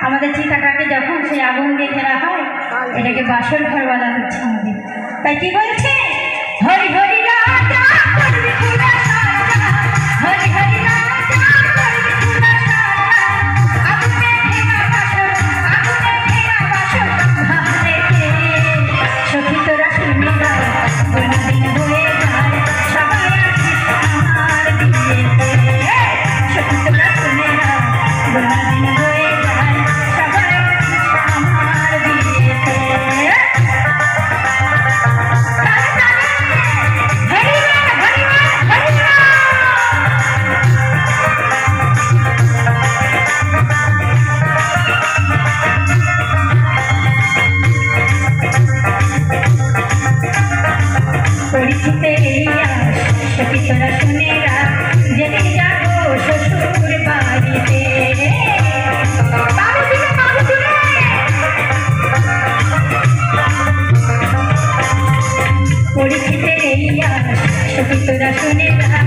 আমাদের চিতাটাকে যখন সেই আগুন দিয়ে ঘেরা হয় এটাকে বাসর ঘর বলা হচ্ছে আমাদের। তাই কি বলছে, হরি হরি রাজা করবি পুরা সাজা, হরি হরি রাজা করবি পুরা সাজা, আগুনে ঘেরা বাসর, আগুনে ঘেরা বাসর ভারেতে। সখী তোরা শুনে গায় কোনদিন হয়ে যায়, সবাই আসিস আমার বিয়েতে। সখী তোরা শুনে গায় কোনদিন হয়ে যায়, সবাই আসিস আমার বিয়েতে। পরিচিতে সখী তোরা শুনে রাখ, যেদিন যাবো শ্বশুর বাড়িতে। পরিচিতে সখী তোরা শুনে রাখ,